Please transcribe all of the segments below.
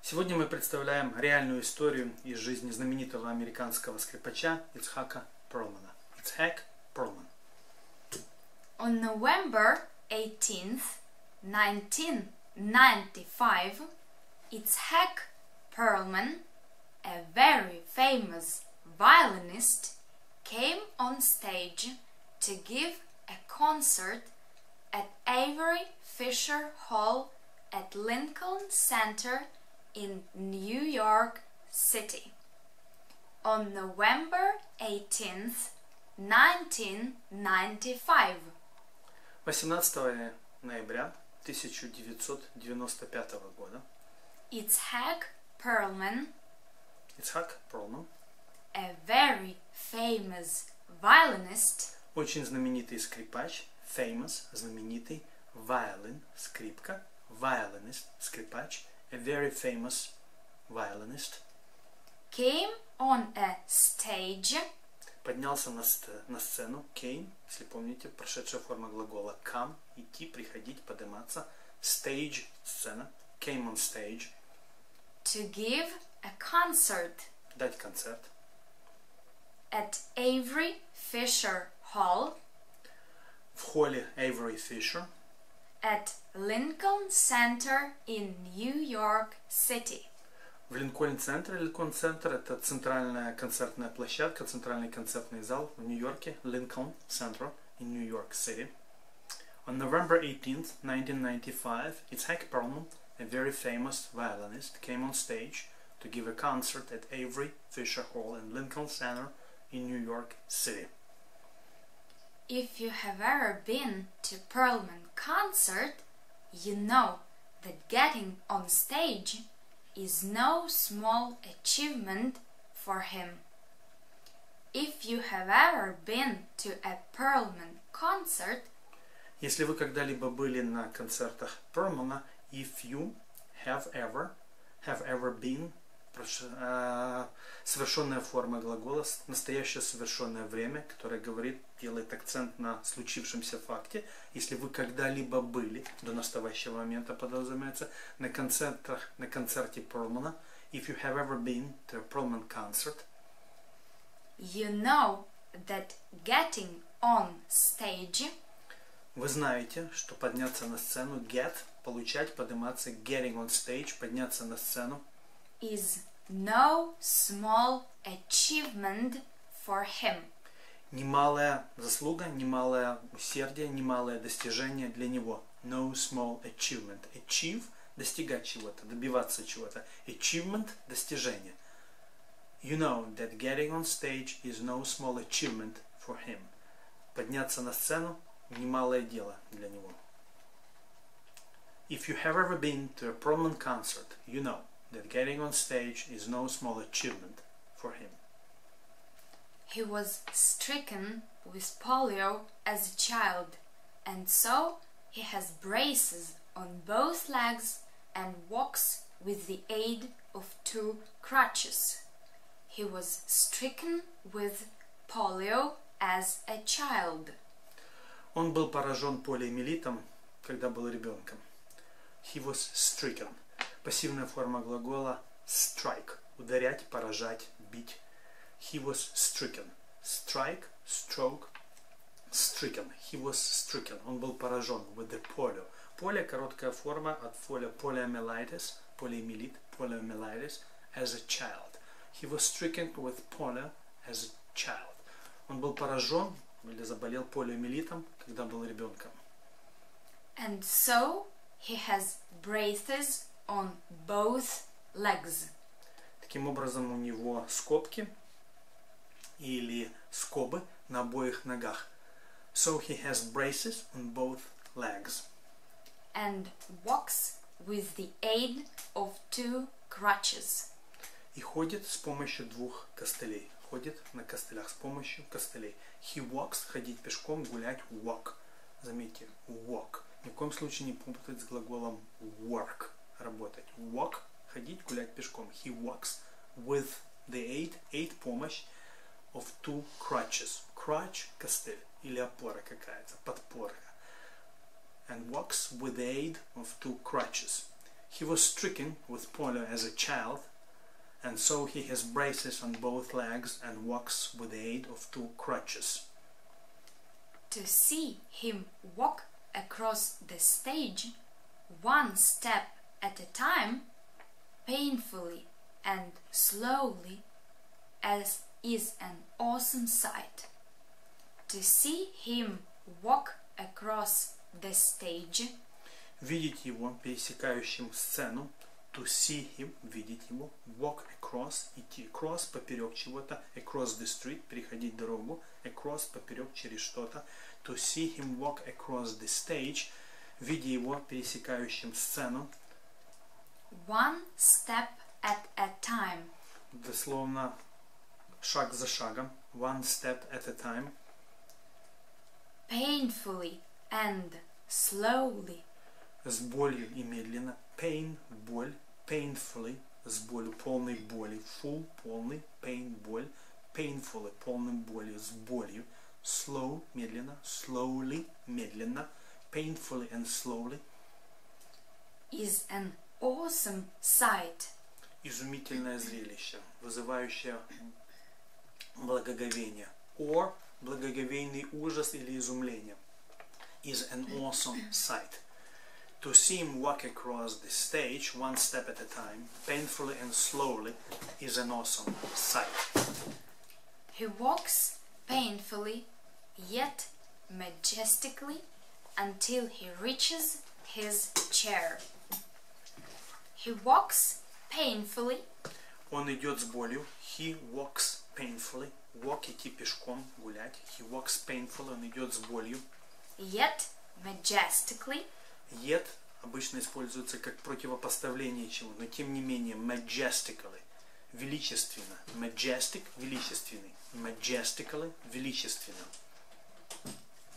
Сегодня мы представляем реальную историю из жизни знаменитого американского скрипача Ицхака Перлмана. Itzhak Perlman. On November 18th, 1995, Itzhak Perlman, a very famous violinist, came on stage to give a concert at Avery Fisher Hall at Lincoln Center in New York City. On November 18th, 1995. 18 ноября 1995 года Itzhak Perlman, Ицхак Перлман, a very famous violinist, очень знаменитый скрипач, famous, знаменитый, violin, скрипка, violinist, скрипач, a very famous violinist, came on a stage поднялся на сцену, came, если помните, прошедшая форма глагола come, идти, приходить, подниматься, stage, сцена, came on stage, to give a concert дать концерт at Avery Fisher Hall в холле Avery Fisher at Lincoln Center in New York City. в Линкольн-центре. Линкольн-центр — это центральная концертная площадка, центральный концертный зал в Нью-Йорке, Lincoln Center in New York City. On November 18th, 1995, Itzhak Perlman, a very famous violinist, came on stage to give a concert at Avery Fisher Hall in Lincoln Center in New York City. If you have ever been to Perlman concert, you know that getting on stage is no small achievement for him. If you have ever been to a Perlman concert, Если вы когда-либо были на концертах Перлмана, if you have ever been, совершенная форма глагола, настоящее совершенное время, которое делает акцент на случившемся факте. Если вы когда-либо были, до настоящего момента подразумевается, на концерте Перлмана, if you have ever been to a Perlman concert, you know that getting on stage вы знаете, что подняться на сцену, get, получать, подниматься, getting on stage, подняться на сцену, is no small achievement for him. немалая заслуга, немалое усердие, немалое достижение для него. No small achievement. Achieve – достигать чего-то, добиваться чего-то. Achievement – достижение. You know that getting on stage is no small achievement for him. Подняться на сцену – немалое дело для него. If you have ever been to a Perlman concert, you know that getting on stage is no small achievement for him. He was stricken with polio as a child, and so he has braces on both legs and walks with the aid of 2 crutches. He was stricken with polio as a child. Он был поражен полиомиелитом, когда был ребенком. He was stricken. Пассивная форма глагола strike. Ударять, поражать, бить. He was stricken. Strike, stroke, stricken. He was stricken. Он был поражен with the polio. Polio – короткая форма от poliomyelitis, полиомиелит, poliomyelitis, as a child. He was stricken with polio as a child. Он был поражен или заболел полиомиелитом, когда был ребенком. And so he has braces on both legs. Таким образом, у него скобки или скобы на обоих ногах. So he has braces on both legs. And walks with the aid of 2 crutches. И ходит с помощью 2 костылей. Ходит на костылях с помощью костылей. He walks, ходить пешком, гулять, walk. Заметьте, walk. Ни в коем случае не путать с глаголом work, работать. Walk, ходить, гулять пешком. He walks with the aid, помощь, of 2 crutches. Crutch, костыль, или опора какая-то, подпорка. And walks with the aid of 2 crutches. He was stricken with polio as a child, and so he has braces on both legs and walks with the aid of 2 crutches. To see him walk across the stage, 1 step at a time, painfully and slowly, as is an awesome sight. To see him walk across the stage, видеть его пересекающим сцену, to see him, видеть его, walk across, идти across, поперек чего-то, across the street, переходить дорогу, across, поперек, через что-то, to see him walk across the stage, видя его пересекающим сцену, 1 step at a time, дословно шаг за шагом, 1 step at a time, painfully and slowly, с болью и медленно, pain, боль, painfully, с болью, полной боли, full, полный, pain, боль, painfully, полным болью, с болью, slow, медленно, slowly, медленно, painfully and slowly, is an awesome sight. изумительное зрелище, вызывающее благоговение, or благоговейный ужас или изумление, is an awesome sight. To see him walk across the stage 1 step at a time, painfully and slowly, is an awesome sight. He walks painfully yet majestically until he reaches his chair. He walks painfully. Он идет с болью. He walks painfully. Walk, идти пешком, гулять. He walks painfully. Он идет с болью. Yet majestically. Yet обычно используется как противопоставление чего, но тем не менее majestically, величественно. Majestic, величественный. Majestically, величественно.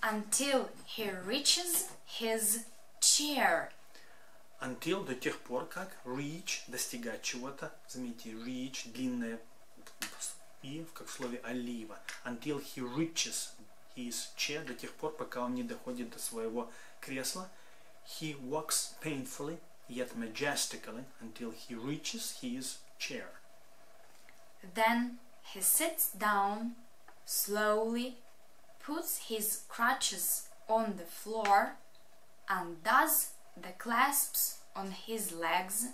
Until he reaches his chair. Until, до тех пор, как reach, достигать чего-то. Заметьте, reach, длинное и, как в слове олива. Until he reaches his chair, до тех пор, пока он не доходит до своего кресла. He walks painfully, yet majestically, until he reaches his chair. Then he sits down slowly, puts his crutches on the floor, undoes the clasps on his legs,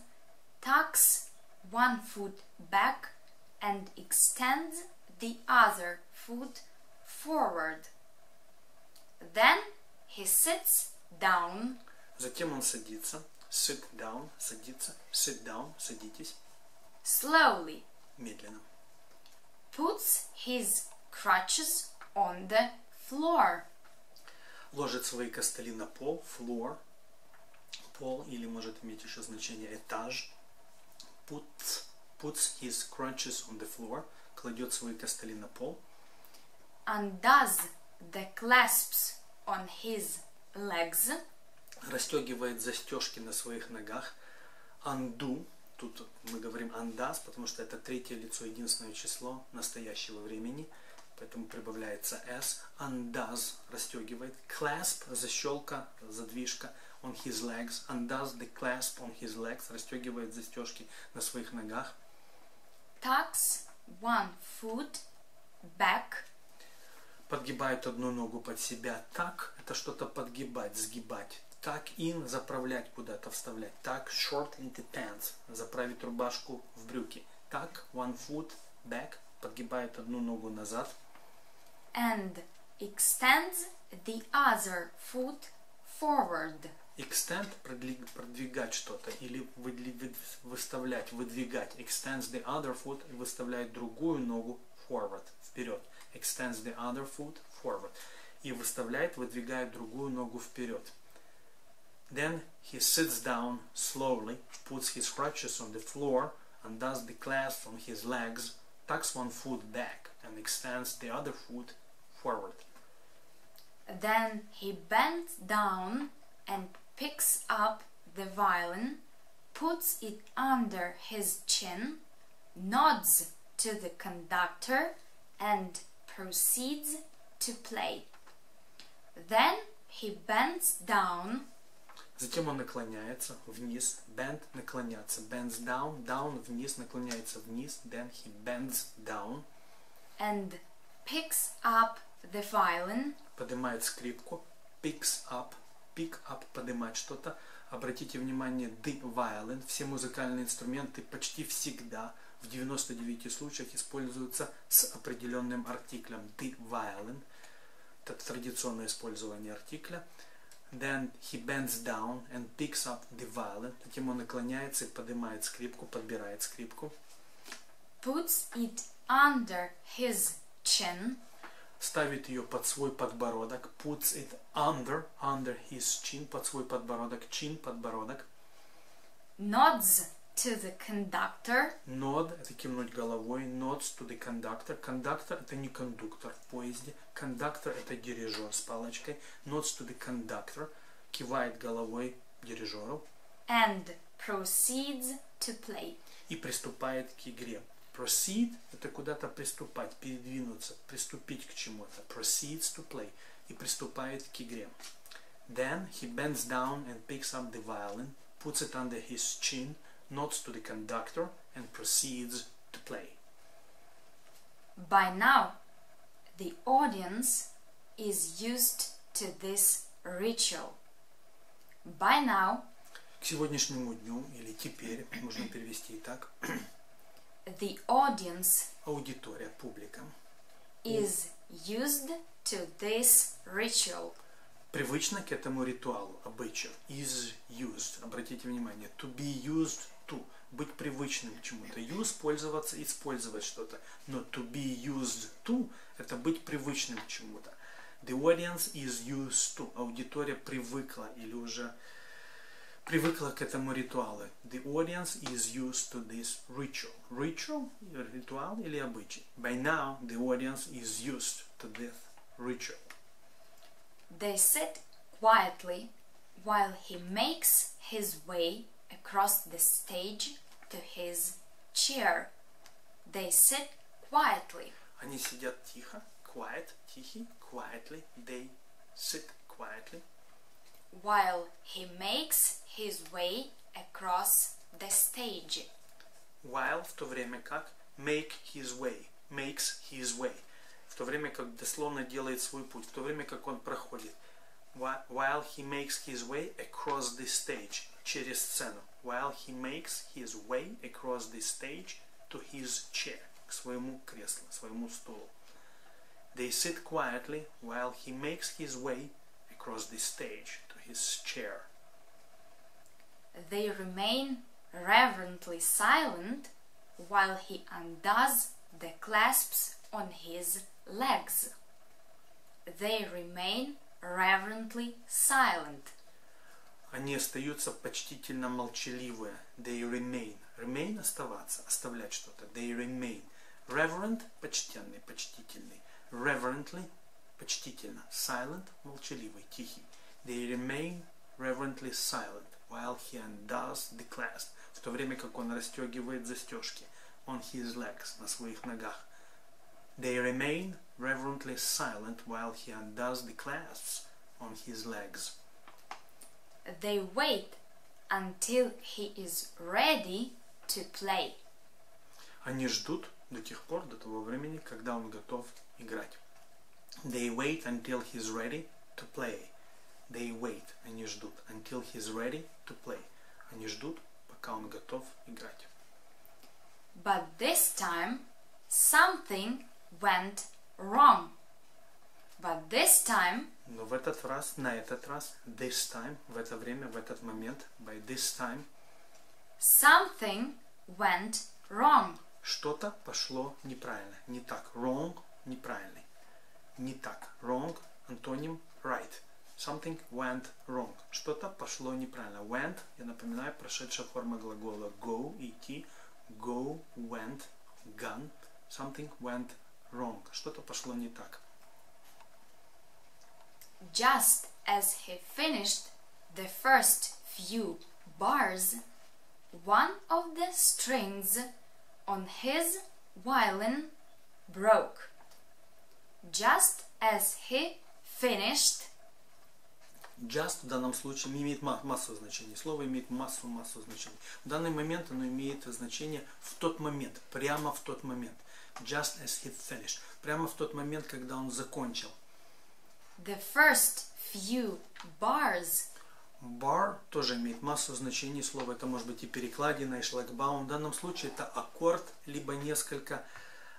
tucks 1 foot back and extends the other foot forward. Then he sits down. Затем он садится. Sit down, садится. Sit down, садитесь. Slowly. Медленно. Puts his crutches on the floor. Ложит свои костыли на пол, floor, пол, или может иметь еще значение этаж. Puts his crutches on the floor, кладет свои костыли на пол. Undoes the clasps on his legs. Расстегивает застежки на своих ногах. Undo, тут мы говорим undoes, потому что это третье лицо, единственное число настоящего времени, поэтому прибавляется s. Undoes, расстегивает. Clasp, защелка, задвижка on his legs. Undoes the clasp on his legs, расстегивает застежки на своих ногах. Tucks 1 foot back. Подгибает одну ногу под себя. Tuck — это что-то подгибать, сгибать. Tuck in — заправлять куда-то, вставлять. Tuck short into pants — заправить рубашку в брюки. Tuck 1 foot back — подгибает одну ногу назад. And extends the other foot forward. Extend — продвигать что-то или выставлять, выдвигать. Extends the other foot — выставляет другую ногу forward, вперед. Extends the other foot forward. И выставляет, выдвигает другую ногу вперед. Then he sits down slowly, puts his crutches on the floor, undoes the clasp on his legs, tucks 1 foot back and extends the other foot forward. Then he bends down and picks up the violin, puts it under his chin, nods to the conductor and proceeds to play. Then he bends down. Затем он наклоняется вниз. Bend – наклоняться. Bends down. Down – вниз. Наклоняется вниз. Then he bends down. And picks up the violin. Поднимает скрипку. Picks up. Pick up – поднимать что-то. Обратите внимание, the violin. Все музыкальные инструменты почти всегда, в 99 случаях, используются с определенным артиклем. The violin. Это традиционное использование артикля. Then he bends down and picks up the violin. Затем он наклоняется и поднимает скрипку, подбирает скрипку. Puts it under his chin. Ставит ее под свой подбородок. Puts it under his chin, под свой подбородок. Chin, подбородок. Nods to the conductor. Nod – это кивнуть головой. Nods to the conductor. Conductor – это не кондуктор в поезде. Conductor – это дирижер с палочкой. Nods to the conductor. Кивает головой дирижеру. And proceeds to play. И приступает к игре. Proceed – это куда-то приступать, передвинуться, приступить к чему-то. Proceeds to play. И приступает к игре. Then he bends down and picks up the violin, puts it under his chin, nods to the conductor and proceeds to play. By now, the audience is used to this ritual. By now, К сегодняшнему дню, или теперь, можно перевести и так, the audience аудитория, публика, is used to this ritual. привычна к этому ритуалу, обычаю. Is used. Обратите внимание. To be used to. Быть привычным к чему-то. Use – пользоваться, использовать что-то. Но to be used to – это быть привычным к чему-то. The audience is used to. Аудитория привыкла или уже привыкла к этому ритуалу. The audience is used to this ritual. Ritual – ритуал или обычай. By now, the audience is used to this ritual. They sit quietly while he makes his way across the stage to his chair. They sit quietly. Они сидят тихо. Quiet, тихий. Quietly. They sit quietly. While he makes his way across the stage. While, в то время как, make his way. Makes his way. В то время как дословно делает свой путь. В то время как он проходит. While he makes his way across the stage. Через сцену. While he makes his way across the stage to his chair. К своему креслу, своему стулу. They sit quietly while he makes his way across the stage to his chair. They remain reverently silent while he undoes the clasps on his legs. They remain reverently silent. Они остаются почтительно молчаливые. They remain. Remain – оставаться, оставлять что-то. They remain. Reverent – почтенный, почтительный. Reverently – почтительно. Silent – молчаливый, тихий. They remain reverently silent while he undoes the clasp. В то время как он расстегивает застежки. On his legs, на своих ногах. They remain reverently silent while he undoes the clasps on his legs. They wait until he is ready to play. Они ждут до тех пор, до того времени, когда он готов играть. They wait until he's ready to play. They wait, они ждут, until he's ready to play. Они ждут, пока он готов играть. But this time, something went wrong. But this time, Но в этот раз, на этот раз, this time, в это время, в этот момент, by this time, something went wrong. что-то пошло неправильно. Не так. Wrong – неправильный. Не так. Wrong – антоним right. Something went wrong. Что-то пошло неправильно. Went, я напоминаю, прошедшая форма глагола go, идти. Go, went, gone. Something went wrong. Что-то пошло не так. Just as he finished the first few bars, one of the strings on his violin broke. Just as he finished Just в данном случае имеет массу значений. Слово имеет массу значений. В данный момент оно имеет значение в тот момент, прямо в тот момент. Just as he finished. Прямо в тот момент, когда он закончил. The first few bars. Bar тоже имеет массу значений. Слово это может быть и перекладина, и шлагбаум. В данном случае это аккорд, либо несколько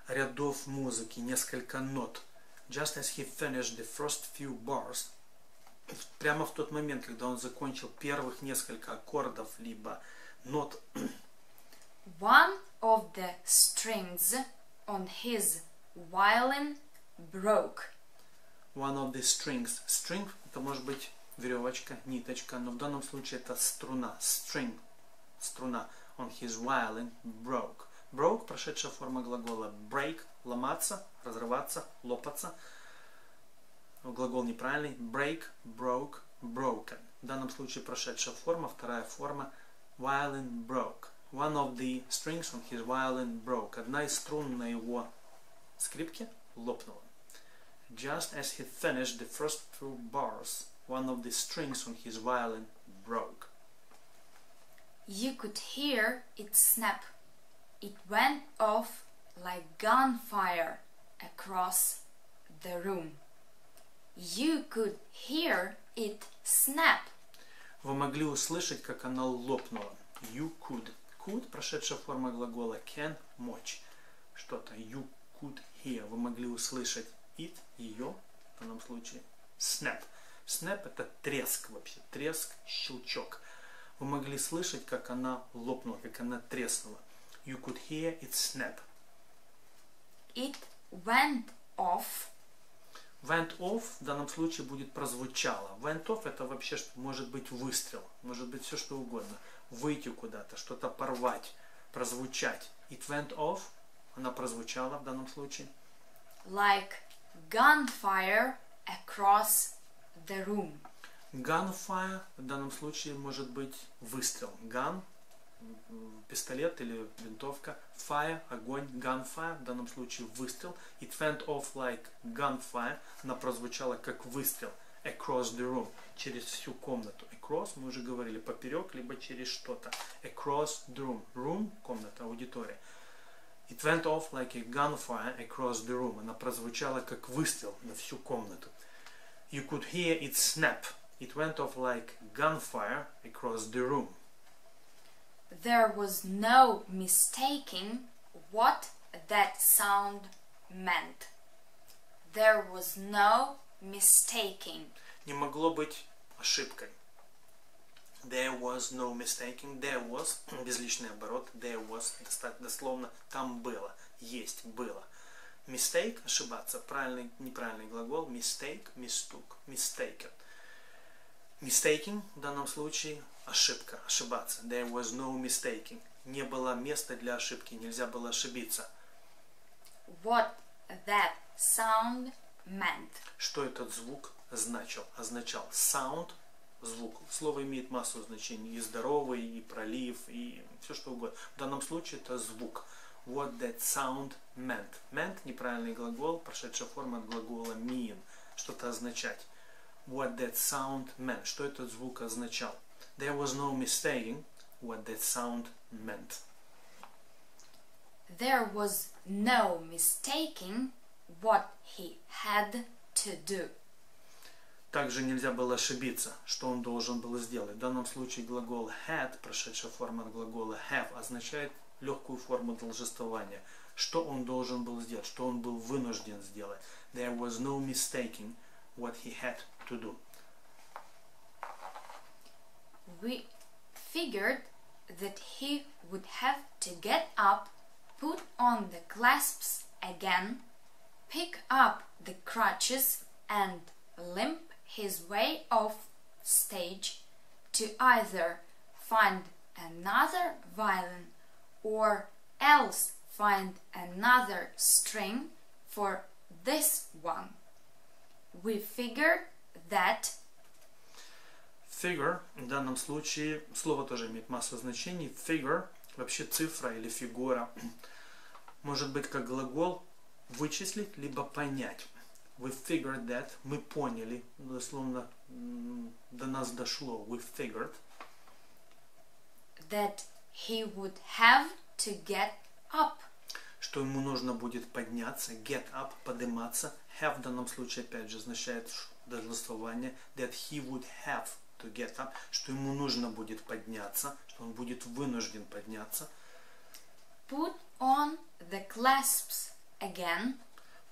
рядов музыки, несколько нот. Just as he finished the first few bars. Прямо в тот момент, когда он закончил первых несколько аккордов, либо нот. One of the strings on his violin broke. One of the strings. String это может быть веревочка, ниточка, но в данном случае это струна. String. Струна. On his violin broke. Broke, прошедшая форма глагола break, ломаться, разрываться, лопаться. Глагол неправильный. Break, broke, broken. В данном случае прошедшая форма, вторая форма violin broke. One of the strings on his violin broke. Одна из струн на его скрипке лопнула. Just as he finished the first two bars, one of the strings on his violin broke. You could hear it snap. It went off like gunfire across the room. You could hear it snap. Вы могли услышать, как она лопнула. You could. Could, прошедшая форма глагола can, мочь. Что-то. You could hear. Вы могли услышать it, ее, в данном случае. Snap. Snap это треск вообще. Треск, щелчок. Вы могли слышать, как она лопнула, как она треснула. You could hear it snap. It went off. Went off в данном случае будет прозвучало. Went off это вообще может быть выстрел, может быть все что угодно. Выйти куда-то, что-то порвать, прозвучать. It went off, она прозвучала в данном случае. Like gunfire across the room. Gunfire в данном случае может быть выстрел. Gun, пистолет или винтовка. Fire, огонь. Gunfire, в данном случае выстрел. It went off like gunfire. Она прозвучала как выстрел. Across the room. Через всю комнату. Across, мы уже говорили, поперек, либо через что-то. Across the room. Room, комната, аудитория. It went off like a gunfire across the room. Она прозвучала как выстрел на всю комнату. You could hear it snap. It went off like gunfire across the room. There was no mistaking what that sound meant. There was no mistaking. Не могло быть ошибкой. There was no mistaking. There was, безличный оборот. There was, дословно, там было, есть, было. Mistake, ошибаться. Правильный, неправильный глагол. Mistake, mistook, mistaken. Mistaking, в данном случае, ошибка, ошибаться. There was no mistaking. Не было места для ошибки, нельзя было ошибиться. What that sound meant. Что этот звук означал. Sound, звук. Слово имеет массу значений. И здоровый, и пролив, и все что угодно. В данном случае это звук. What that sound meant. Meant, неправильный глагол, прошедшая форма от глагола mean. Что-то означать. What that sound meant. Что этот звук означал. There was no mistaking what that sound meant. There was no mistaking what he had to do. Также нельзя было ошибиться, что он должен был сделать. В данном случае глагол had, прошедшая форма от глагола have, означает легкую форму должествования. Что он должен был сделать, что он был вынужден сделать. There was no mistaking what he had to do. We figured that he would have to get up, put on the clasps again, pick up the crutches and limp his way off stage to either find another violin or else find another string for this one. We figured that. Figure, в данном случае, слово тоже имеет массу значений. Figure, вообще цифра или фигура, может быть как глагол вычислить, либо понять. We figured that. Мы поняли. Дословно до нас дошло. We figured. That he would have to get up. Что ему нужно будет подняться. Get up, подниматься. Have в данном случае опять же означает должествование. That he would have to get up. Что ему нужно будет подняться. Что он будет вынужден подняться. Put on the clasps again.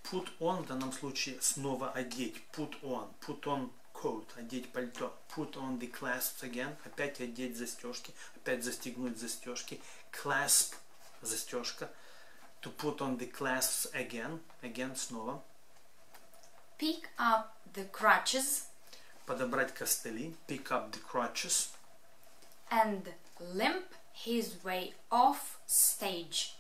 Put on в данном случае снова одеть. Put on coat, одеть пальто. Put on the clasps again, опять одеть застежки, опять застегнуть застежки. Clasp, застежка. To put on the clasps again снова. Pick up the crutches. Подобрать костыли. Pick up the crutches. And limp his way off stage.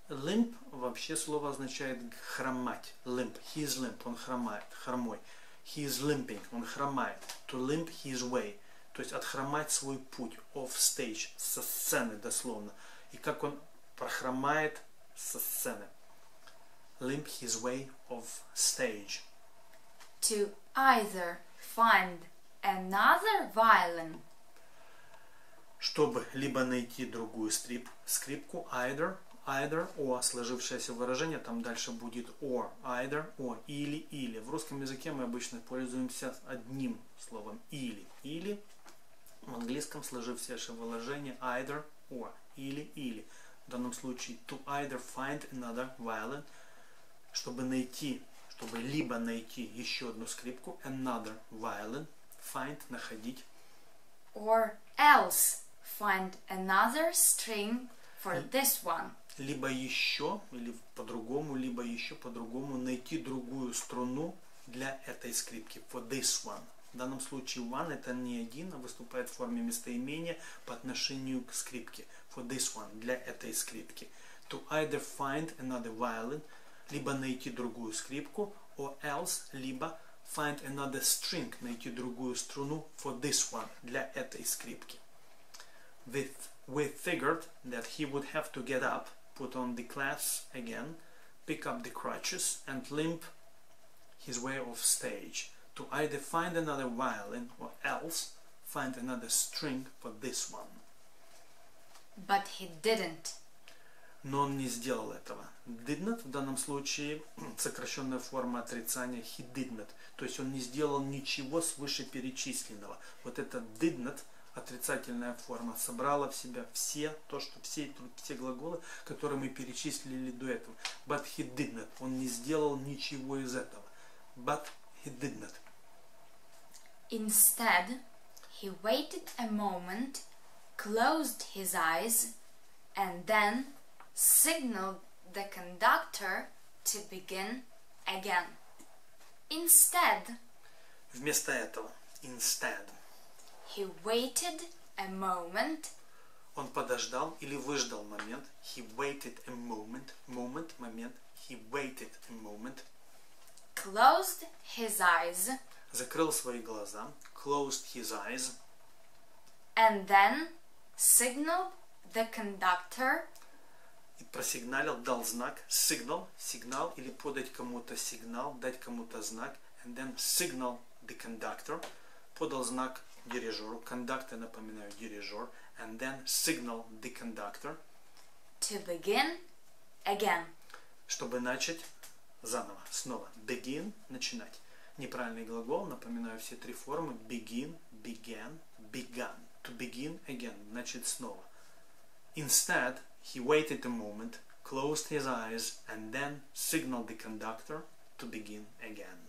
Limp вообще слово означает хромать. Limp. He is limp. Он хромает. Хромой. He is limping. Он хромает. To limp his way. То есть отхромать свой путь. Off stage. Со сцены дословно. И как он прохромает со сцены. Limp his way off stage. To either find another violin. Чтобы либо найти другую скрипку. Either, or, сложившееся выражение, там дальше будет or, either, or, или. В русском языке мы обычно пользуемся одним словом или. В английском сложившееся выражение either, or, или. В данном случае to either find another violin, чтобы либо найти еще одну скрипку, another violin, find, находить. Or else find another string for this one. Либо еще по-другому найти другую струну для этой скрипки. For this one. В данном случае one это не один, а выступает в форме местоимения по отношению к скрипке. For this one. Для этой скрипки. To either find another violin. Либо найти другую скрипку. Or else. Либо find another string. Найти другую струну. For this one. Для этой скрипки. We figured that he would have to get up, put on the clasps again, pick up the crutches and limp his way off stage to either find another violin or else find another string for this one. But he didn't. Но он не сделал этого. Did not в данном случае сокращенная форма отрицания he did not. То есть он не сделал ничего с вышеперечисленного. Вот это did not отрицательная форма собрала в себя все глаголы, которые мы перечислили до этого. But he did not. Он не сделал ничего из этого. But he did not. Instead, he waited a moment, closed his eyes, and then signaled the conductor to begin again. Instead, вместо этого. Instead. He waited a moment. Он подождал или выждал момент. He waited a moment. Момент. He waited a moment. Closed his eyes. Закрыл свои глаза. Closed his eyes. And then signaled the conductor. И просигналил, дал знак. Сигнал или подать кому-то сигнал, дать кому-то знак. And then signal the conductor. Подал знак дирижеру. Conductor, напоминаю, дирижер. And then signal the conductor. To begin again. Чтобы начать заново. Снова. Begin. Начинать. Неправильный глагол. Напоминаю все три формы. Begin, began, begun. To begin again. Начать снова. Instead, he waited a moment, closed his eyes, and then signaled the conductor to begin again.